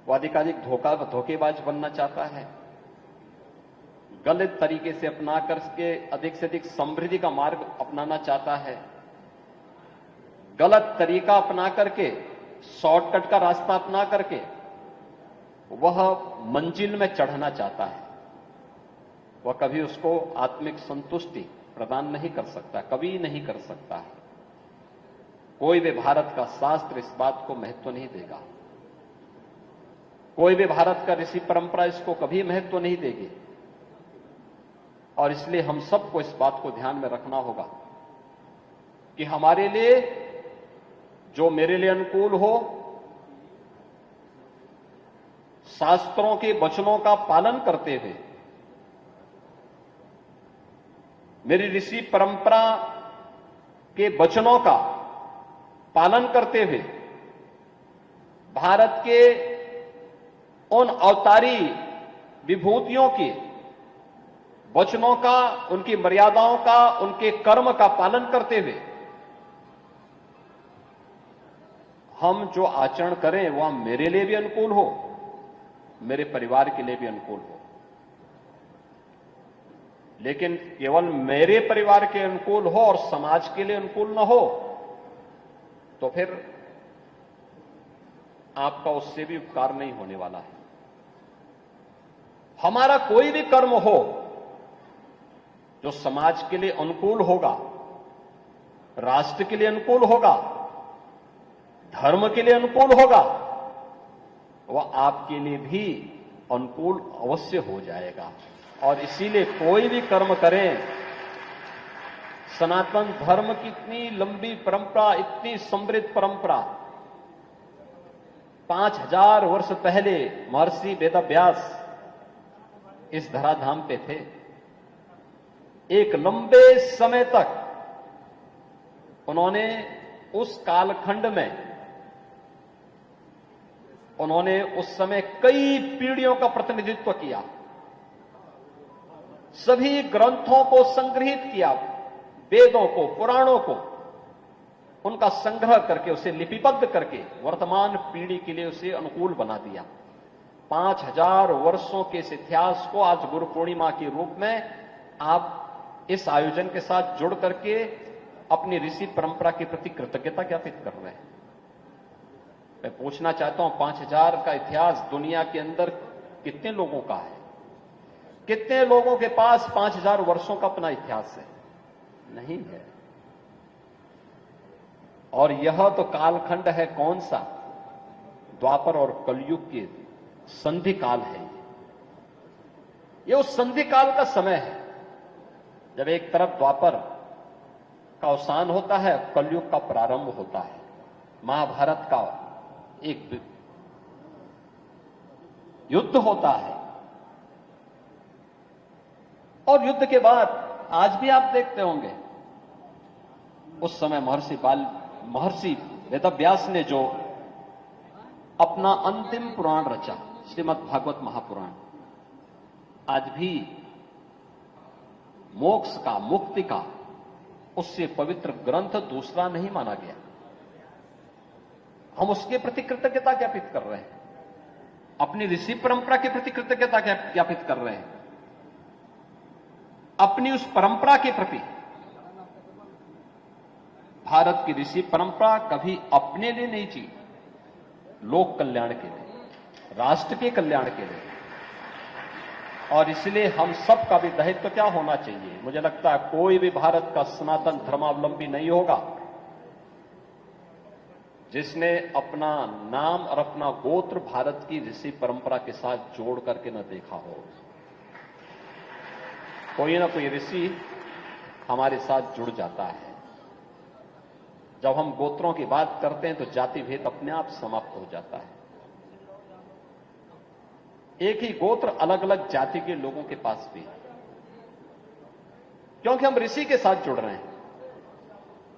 वो अधिकाधिक धोखेबाज बनना चाहता है, गलत तरीके से अपना करके अधिक से अधिक समृद्धि का मार्ग अपनाना चाहता है, गलत तरीका अपना करके, शॉर्टकट का रास्ता अपना करके वह मंजिल में चढ़ना चाहता है। वह कभी उसको आत्मिक संतुष्टि प्रदान नहीं कर सकता, कभी नहीं कर सकता है। कोई भी भारत का शास्त्र इस बात को महत्व नहीं देगा, कोई भी भारत का ऋषि परंपरा इसको कभी महत्व नहीं देगी। और इसलिए हम सबको इस बात को ध्यान में रखना होगा कि हमारे लिए जो मेरे लिए अनुकूल हो, शास्त्रों के वचनों का पालन करते हुए, मेरी ऋषि परंपरा के वचनों का पालन करते हुए भारत के उन अवतारी विभूतियों के वचनों का, उनकी मर्यादाओं का, उनके कर्म का पालन करते हुए हम जो आचरण करें वह मेरे लिए भी अनुकूल हो, मेरे परिवार के लिए भी अनुकूल हो। लेकिन केवल मेरे परिवार के अनुकूल हो और समाज के लिए अनुकूल न हो तो फिर आपका उससे भी उपकार नहीं होने वाला है। हमारा कोई भी कर्म हो जो समाज के लिए अनुकूल होगा, राष्ट्र के लिए अनुकूल होगा, धर्म के लिए अनुकूल होगा, वह आपके लिए भी अनुकूल अवश्य हो जाएगा। और इसीलिए कोई भी कर्म करें, सनातन धर्म की इतनी लंबी परंपरा, इतनी समृद्ध परंपरा, 5000 वर्ष पहले महर्षि वेदव्यास इस धराधाम पे थे। एक लंबे समय तक उन्होंने उस कालखंड में, उन्होंने उस समय कई पीढ़ियों का प्रतिनिधित्व किया, सभी ग्रंथों को संग्रहित किया, वेदों को, पुराणों को, उनका संग्रह करके उसे लिपिबद्ध करके वर्तमान पीढ़ी के लिए उसे अनुकूल बना दिया। 5000 वर्षों के इस इतिहास को आज गुरु पूर्णिमा के रूप में आप इस आयोजन के साथ जुड़ करके अपनी ऋषि परंपरा के प्रति कृतज्ञता ज्ञापित कर रहे हैं। मैं पूछना चाहता हूं, 5000 का इतिहास दुनिया के अंदर कितने लोगों का है? कितने लोगों के पास 5000 वर्षों का अपना इतिहास है? नहीं है। और यह तो कालखंड है कौन सा? द्वापर और कलयुग के संधि काल है। यह उस संधि काल का समय है जब एक तरफ द्वापर का अवसान होता है, कलयुग का प्रारंभ होता है। महाभारत का एक युद्ध होता है और युद्ध के बाद आज भी आप देखते होंगे, उस समय महर्षि वेदव्यास ने जो अपना अंतिम पुराण रचा, श्रीमद् भागवत महापुराण, आज भी मोक्ष का, मुक्ति का, उससे पवित्र ग्रंथ दूसरा नहीं माना गया। हम उसके प्रति कृतज्ञता ज्ञापित कर रहे हैं, अपनी ऋषि परंपरा के प्रति कृतज्ञता ज्ञापित कर रहे हैं, अपनी उस परंपरा के प्रति। भारत की ऋषि परंपरा कभी अपने लिए नहीं जी, लोक कल्याण के लिए, राष्ट्र के कल्याण के लिए। और इसलिए हम सब का भी दायित्व क्या होना चाहिए? मुझे लगता है कोई भी भारत का सनातन धर्मावलंबी नहीं होगा जिसने अपना नाम और अपना गोत्र भारत की ऋषि परंपरा के साथ जोड़ करके न देखा हो। कोई ना कोई ऋषि हमारे साथ जुड़ जाता है। जब हम गोत्रों की बात करते हैं तो जाति भेद अपने आप समाप्त हो जाता है। एक ही गोत्र अलग अलग जाति के लोगों के पास भी है, क्योंकि हम ऋषि के साथ जुड़ रहे हैं।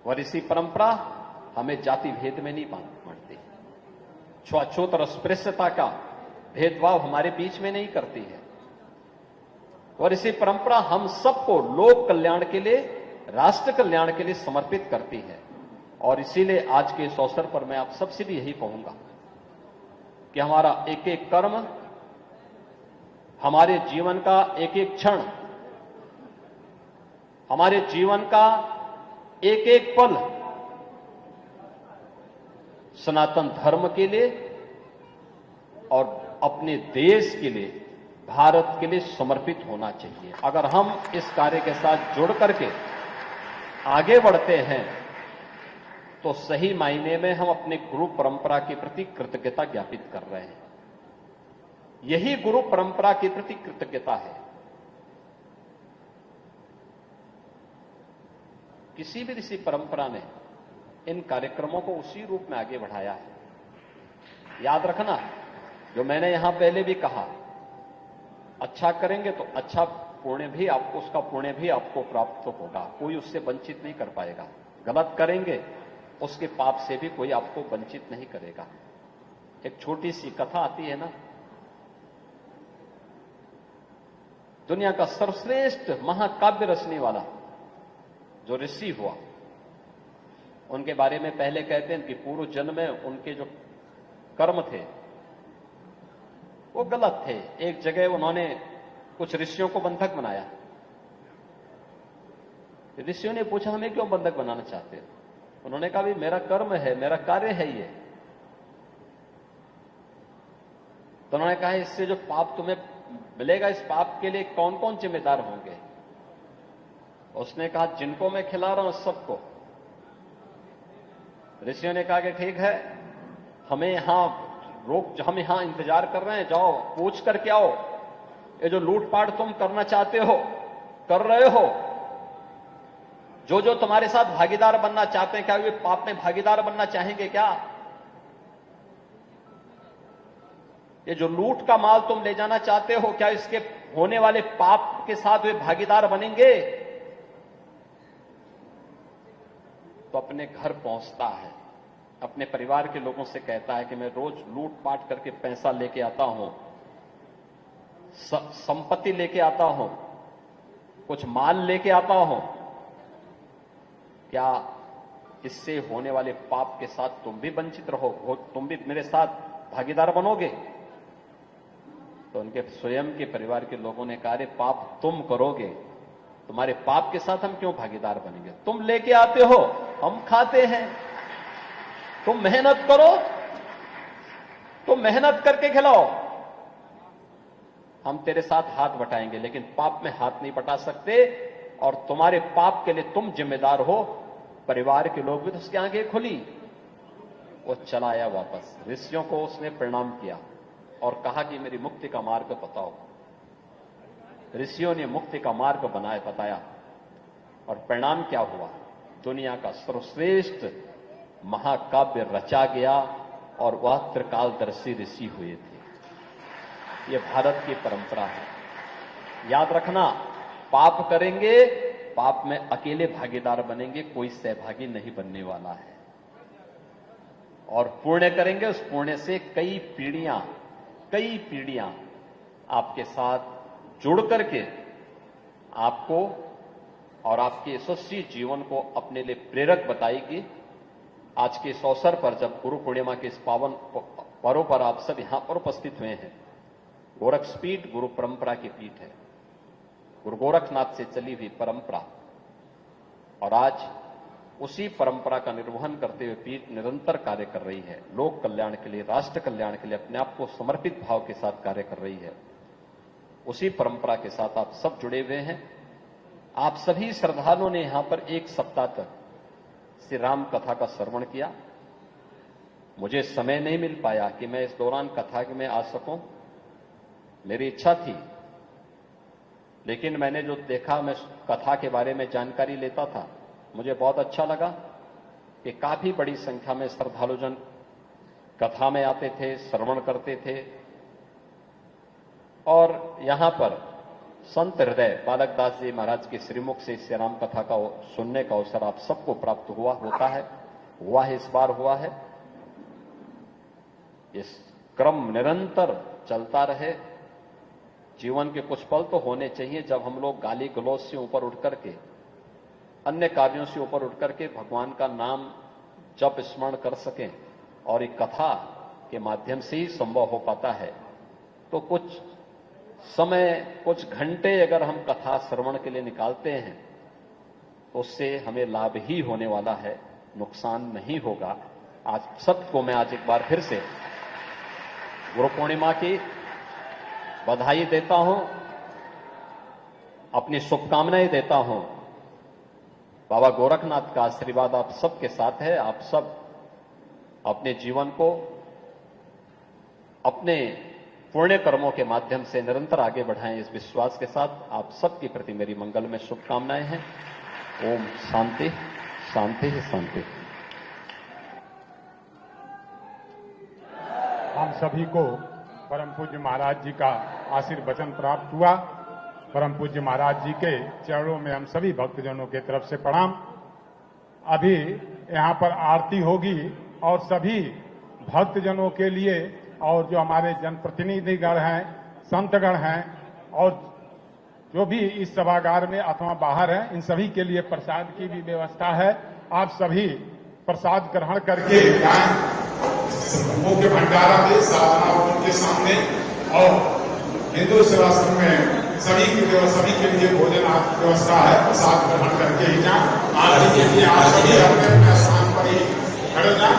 वह ऋषि परंपरा हमें जाति भेद में नहीं बांटती, छुआछूत और अस्पृश्यता का भेदभाव हमारे बीच में नहीं करती है। और इसी परंपरा हम सबको लोक कल्याण के लिए, राष्ट्र कल्याण के लिए समर्पित करती है। और इसीलिए आज के इस अवसर पर मैं आप सबसे भी यही कहूंगा कि हमारा एक एक कर्म, हमारे जीवन का एक एक क्षण, हमारे जीवन का एक एक पल सनातन धर्म के लिए और अपने देश के लिए, भारत के लिए समर्पित होना चाहिए। अगर हम इस कार्य के साथ जुड़ करके आगे बढ़ते हैं तो सही मायने में हम अपने गुरु परंपरा के प्रति कृतज्ञता ज्ञापित कर रहे हैं। यही गुरु परंपरा के प्रति कृतज्ञता है। किसी भी ऋषि परंपरा ने इन कार्यक्रमों को उसी रूप में आगे बढ़ाया है। याद रखना, जो मैंने यहां पहले भी कहा, अच्छा करेंगे तो अच्छा पुण्य भी आपको, उसका पुण्य भी आपको प्राप्त होगा, कोई उससे वंचित नहीं कर पाएगा। गलत करेंगे उसके पाप से भी कोई आपको वंचित नहीं करेगा। एक छोटी सी कथा आती है ना, दुनिया का सर्वश्रेष्ठ महाकाव्य रचने वाला जो ऋषि हुआ, उनके बारे में पहले कहते हैं कि पूर्व जन्म में उनके जो कर्म थे वो गलत थे। एक जगह उन्होंने कुछ ऋषियों को बंधक बनाया। ऋषियों ने पूछा, हमें क्यों बंधक बनाना चाहते हो? उन्होंने कहा, भी मेरा कर्म है, मेरा कार्य है ये। तो उन्होंने कहा, इससे जो पाप तुम्हें मिलेगा, इस पाप के लिए कौन कौन जिम्मेदार होंगे? उसने कहा, जिनको मैं खिला रहा हूं सबको। ऋषियों ने कहा कि ठीक है, हमें यहां हम यहां इंतजार कर रहे हैं, जाओ पूछ करके आओ, ये जो लूटपाट तुम करना चाहते हो, कर रहे हो, जो जो तुम्हारे साथ भागीदार बनना चाहते हैं, क्या वे पाप में भागीदार बनना चाहेंगे क्या? ये जो लूट का माल तुम ले जाना चाहते हो, क्या इसके होने वाले पाप के साथ वे भागीदार बनेंगे? तो अपने घर पहुंचता है, अपने परिवार के लोगों से कहता है कि मैं रोज लूटपाट करके पैसा लेके आता हूं, संपत्ति लेके आता हूं, कुछ माल लेके आता हूं, क्या इससे होने वाले पाप के साथ तुम भी वंचित रहो, तुम भी मेरे साथ भागीदार बनोगे? तो उनके स्वयं के परिवार के लोगों ने कहा, अरे पाप तुम करोगे, तुम्हारे पाप के साथ हम क्यों भागीदार बनेंगे? तुम लेके आते हो, हम खाते हैं, तुम मेहनत करो, तुम मेहनत करके खिलाओ, हम तेरे साथ हाथ बटाएंगे, लेकिन पाप में हाथ नहीं बटा सकते, और तुम्हारे पाप के लिए तुम जिम्मेदार हो। परिवार के लोग भी तो उसके आगे खुली। वो चला आया वापस, ऋषियों को उसने प्रणाम किया और कहा कि मेरी मुक्ति का मार्ग बताओ। ऋषियों ने मुक्ति का मार्ग बताया, और परिणाम क्या हुआ? दुनिया का सर्वश्रेष्ठ महाकाव्य रचा गया, और वह त्रिकालदर्शी ऋषि हुए थे। यह भारत की परंपरा है। याद रखना, पाप करेंगे, पाप में अकेले भागीदार बनेंगे, कोई सहभागी नहीं बनने वाला है। और पुण्य करेंगे, उस पुण्य से कई पीढ़ियां आपके साथ जुड़ करके आपको और आपके यशस्वी जीवन को अपने लिए प्रेरक बताएगी। आज के इस अवसर पर, जब गुरु पूर्णिमा के इस पावन पर्व पर आप सब यहां पर उपस्थित हुए हैं, गोरक्षपीठ गुरु परंपरा की पीठ है, गुरु गोरखनाथ से चली हुई परंपरा, और आज उसी परंपरा का निर्वहन करते हुए पीठ निरंतर कार्य कर रही है। लोक कल्याण के लिए, राष्ट्र कल्याण के लिए अपने आप को समर्पित भाव के साथ कार्य कर रही है। उसी परंपरा के साथ आप सब जुड़े हुए हैं। आप सभी श्रद्धालुओं ने यहां पर एक सप्ताह तक श्री राम कथा का श्रवण किया। मुझे समय नहीं मिल पाया कि मैं इस दौरान कथा में आ सकूं, मेरी इच्छा थी, लेकिन मैंने जो देखा, मैं कथा के बारे में जानकारी लेता था, मुझे बहुत अच्छा लगा कि काफी बड़ी संख्या में श्रद्धालुजन कथा में आते थे, श्रवण करते थे। और यहां पर संत हृदय बालक दास जी महाराज के श्रीमुख से श्री राम कथा का सुनने का अवसर आप सबको प्राप्त हुआ है, इस बार हुआ है। इस क्रम निरंतर चलता रहे। जीवन के कुछ पल तो होने चाहिए जब हम लोग गाली गलौज से ऊपर उठ करके, अन्य कार्यों से ऊपर उठ करके भगवान का नाम जप स्मरण कर सकें, और एक कथा के माध्यम से ही संभव हो पाता है। तो कुछ समय, कुछ घंटे अगर हम कथा श्रवण के लिए निकालते हैं तो उससे हमें लाभ ही होने वाला है, नुकसान नहीं होगा। आज सबको मैं आज एक बार फिर से गुरु पूर्णिमा की बधाई देता हूं, अपनी शुभकामनाएं देता हूं। बाबा गोरखनाथ का आशीर्वाद आप सबके साथ है। आप सब अपने जीवन को अपने पुण्य कर्मों के माध्यम से निरंतर आगे बढ़ाएं, इस विश्वास के साथ आप सबके प्रति मेरी मंगल में शुभकामनाएं हैं। ओम शांति शांति शांति। हम सभी को परम पूज्य महाराज जी का आशीर्वचन प्राप्त हुआ। परम पूज्य महाराज जी के चरणों में हम सभी भक्तजनों के तरफ से प्रणाम। अभी यहाँ पर आरती होगी और सभी भक्तजनों के लिए और जो हमारे जनप्रतिनिधिगण हैं, संतगण हैं और जो भी इस सभागार में अथवा बाहर हैं, इन सभी के लिए प्रसाद की भी व्यवस्था है। आप सभी प्रसाद ग्रहण करके मुख्य भंडारा के साधना उनके सामने और हिंदू सेवा संघ में सभी के लिए भोजन व्यवस्था है। प्रसाद ग्रहण करके ही जाए। आज के लिए आप सभी अपने अपने स्थान पर ही खड़े जाए।